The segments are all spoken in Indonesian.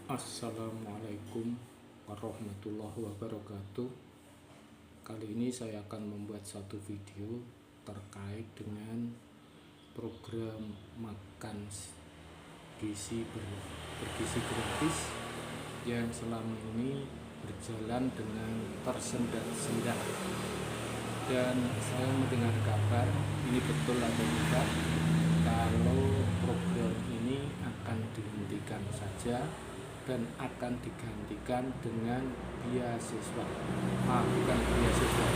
Assalamualaikum warahmatullahi wabarakatuh. Kali ini saya akan membuat satu video terkait dengan program makan bergizi gratis yang selama ini berjalan dengan tersendat-sendat. Dan saya mendengar kabar, ini betul atau tidak, kalau program ini akan dihentikan saja dan akan digantikan dengan beasiswa. Bukan beasiswa,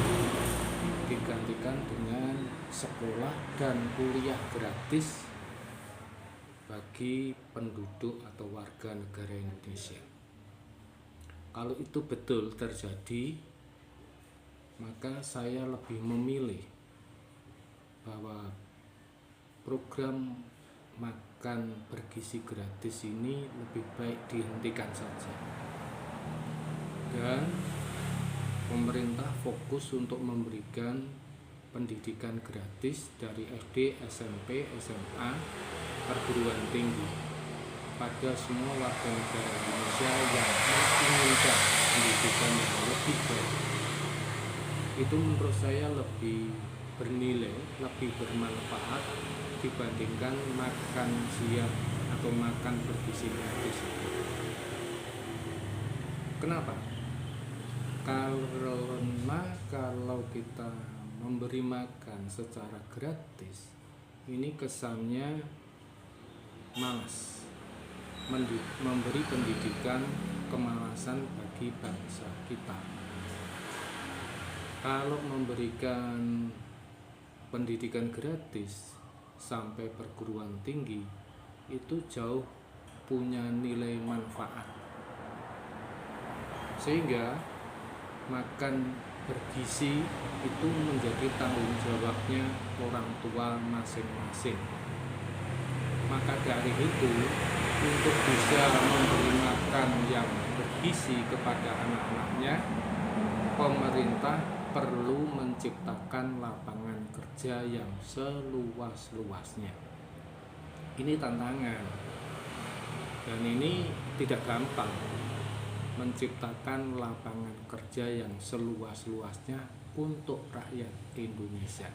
digantikan dengan sekolah dan kuliah gratis bagi penduduk atau warga negara Indonesia. Kalau itu betul terjadi, maka saya lebih memilih bahwa program makan bergizi gratis ini lebih baik dihentikan saja, dan pemerintah fokus untuk memberikan pendidikan gratis dari SD, SMP, SMA, perguruan tinggi pada semua warga negara Indonesia yang menginginkan pendidikan yang lebih baik. Itu menurut saya lebih bernilai, lebih bermanfaat dibandingkan makan siang atau makan bergizi gratis. Kenapa? Karena kalau kita memberi makan secara gratis, ini kesannya malas, memberi pendidikan kemalasan bagi bangsa kita. Kalau memberikan pendidikan gratis sampai perguruan tinggi, itu jauh punya nilai manfaat, sehingga makan bergizi itu menjadi tanggung jawabnya orang tua masing-masing. Maka dari itu, untuk bisa memberi makan yang bergizi kepada anak-anaknya, pemerintah perlu menciptakan lapangan kerja yang seluas-luasnya. Ini tantangan, dan ini tidak gampang menciptakan lapangan kerja yang seluas-luasnya untuk rakyat Indonesia.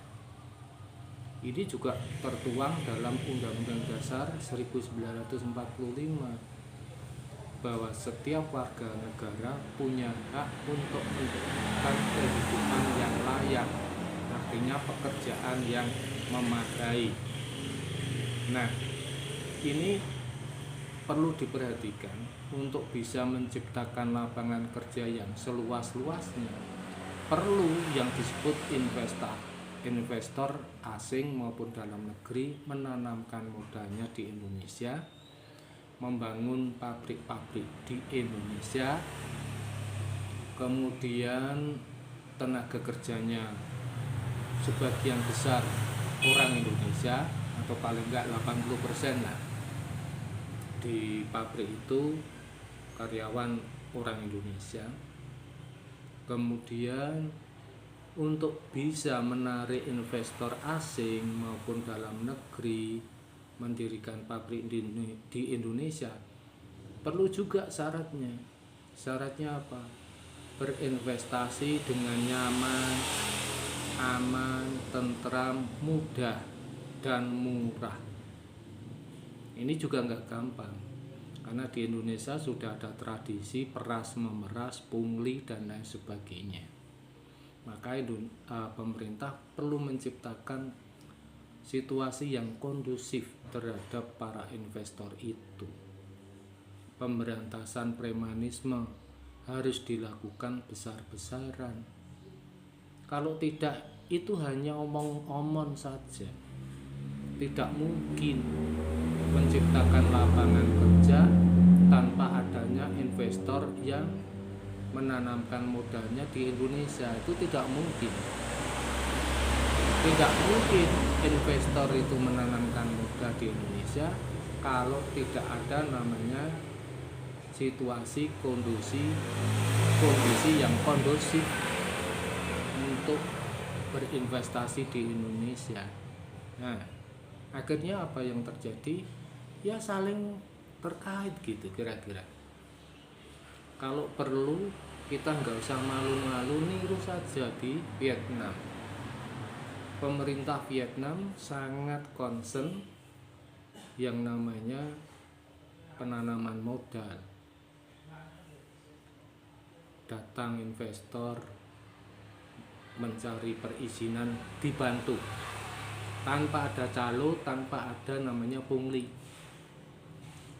Ini juga tertuang dalam Undang-Undang Dasar 1945 bahwa setiap warga negara punya hak untuk mendapatkan kehidupan yang layak, artinya pekerjaan yang memadai. Nah, ini perlu diperhatikan untuk bisa menciptakan lapangan kerja yang seluas-luasnya. Perlu yang disebut investor asing maupun dalam negeri menanamkan modalnya di Indonesia, membangun pabrik-pabrik di Indonesia, kemudian tenaga kerjanya sebagian besar orang Indonesia, atau paling enggak 80% lah di pabrik itu karyawan orang Indonesia. Kemudian untuk bisa menarik investor asing maupun dalam negeri mendirikan pabrik di Indonesia, perlu juga syaratnya. Syaratnya apa? Berinvestasi dengan nyaman, aman, tentram, mudah, dan murah. Ini juga nggak gampang, karena di Indonesia sudah ada tradisi peras memeras, pungli, dan lain sebagainya. Maka pemerintah perlu menciptakan situasi yang kondusif terhadap para investor itu. Pemberantasan premanisme harus dilakukan besar-besaran. Kalau tidak, itu hanya omong-omong saja. Tidak mungkin menciptakan lapangan kerja tanpa adanya investor yang menanamkan modalnya di Indonesia. Itu tidak mungkin. Tidak mungkin investor itu menanamkan modal di Indonesia kalau tidak ada namanya situasi kondisi yang kondusif untuk berinvestasi di Indonesia. Nah, akhirnya apa yang terjadi? Ya saling terkait gitu kira-kira. Kalau perlu kita nggak usah malu-malu, niru saja di Vietnam. Pemerintah Vietnam sangat concern yang namanya penanaman modal. Datang investor mencari perizinan, dibantu tanpa ada calo, tanpa ada namanya pungli.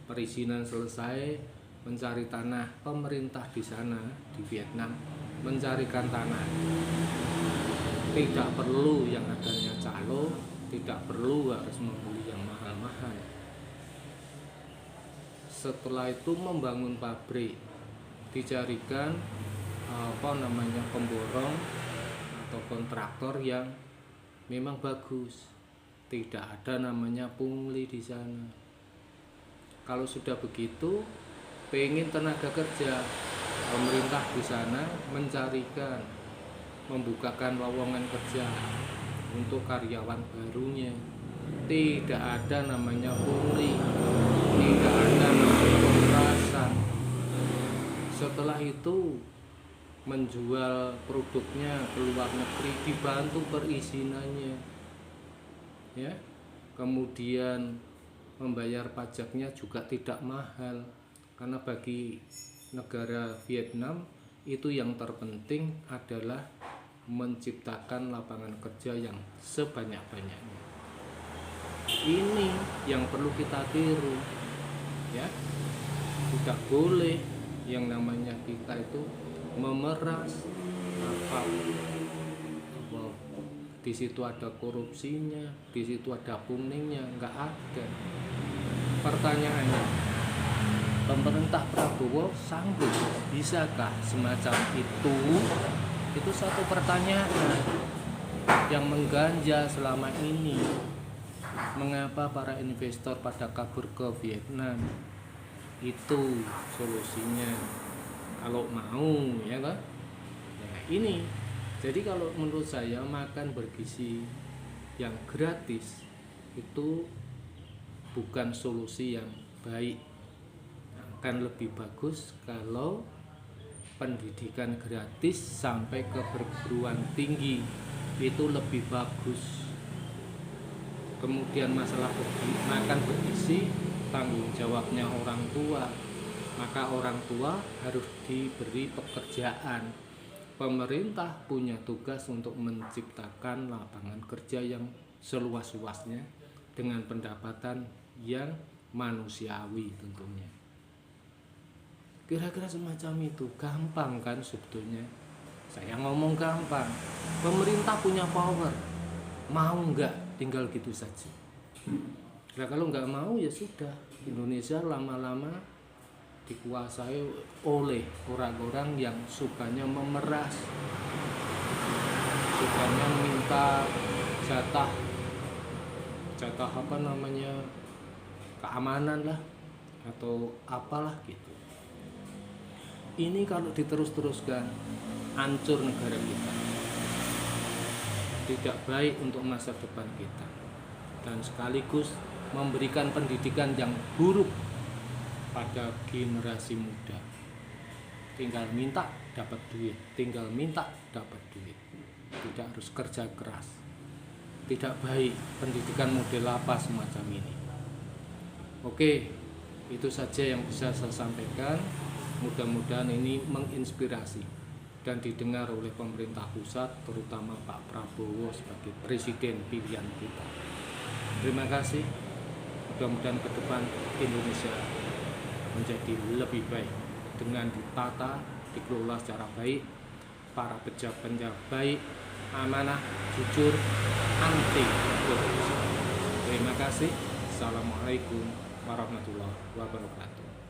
Perizinan selesai, mencari tanah, pemerintah di sana di Vietnam mencarikan tanah. Tidak perlu yang adanya calo, tidak perlu harus membeli yang mahal-mahal. Setelah itu membangun pabrik, dicarikan pemborong atau kontraktor yang memang bagus. Tidak ada namanya pungli di sana. Kalau sudah begitu, pengen tenaga kerja, pemerintah di sana mencarikan, membukakan lowongan kerja untuk karyawan barunya. Tidak ada namanya pungli, tidak ada namanya pemerasan. Setelah itu menjual produknya ke luar negeri, dibantu perizinannya, ya. Kemudian membayar pajaknya juga tidak mahal, karena bagi negara Vietnam itu yang terpenting adalah menciptakan lapangan kerja yang sebanyak-banyaknya. Ini yang perlu kita tiru, ya. Tidak boleh yang namanya kita itu memeras apa di situ ada korupsinya, di situ ada puningnya, nggak ada. Pertanyaannya, pemerintah Prabowo sanggup, bisakah semacam itu? Itu satu pertanyaan yang mengganjal selama ini. Mengapa para investor pada kabur ke Vietnam? Itu solusinya kalau mau, ya kan? Nah, ini. Jadi kalau menurut saya makan bergizi yang gratis itu bukan solusi yang baik. Akan lebih bagus kalau pendidikan gratis sampai ke perguruan tinggi, itu lebih bagus. Kemudian masalah makan bergizi, tanggung jawabnya orang tua. Maka orang tua harus diberi pekerjaan. Pemerintah punya tugas untuk menciptakan lapangan kerja yang seluas-luasnya dengan pendapatan yang manusiawi tentunya. Kira-kira semacam itu. Gampang kan sebetulnya. Saya ngomong gampang. Pemerintah punya power. Mau nggak tinggal gitu saja. Nah kalau nggak mau ya sudah. Indonesia lama-lama dikuasai oleh orang-orang yang sukanya memeras, sukanya minta jatah apa namanya, keamanan lah atau apalah gitu. Ini kalau diterus-teruskan hancur negara kita, tidak baik untuk masa depan kita, dan sekaligus memberikan pendidikan yang buruk pada generasi muda. Tinggal minta dapat duit, tinggal minta dapat duit, tidak harus kerja keras. Tidak baik pendidikan model apa semacam ini. Oke, itu saja yang bisa saya sampaikan. Mudah-mudahan ini menginspirasi dan didengar oleh pemerintah pusat, terutama Pak Prabowo sebagai presiden pilihan kita. Terima kasih. Mudah-mudahan ke depan Indonesia menjadi lebih baik dengan ditata, dikelola secara baik, para pejabat baik, amanah, jujur, anti korupsi. Terima kasih. Assalamualaikum warahmatullahi wabarakatuh.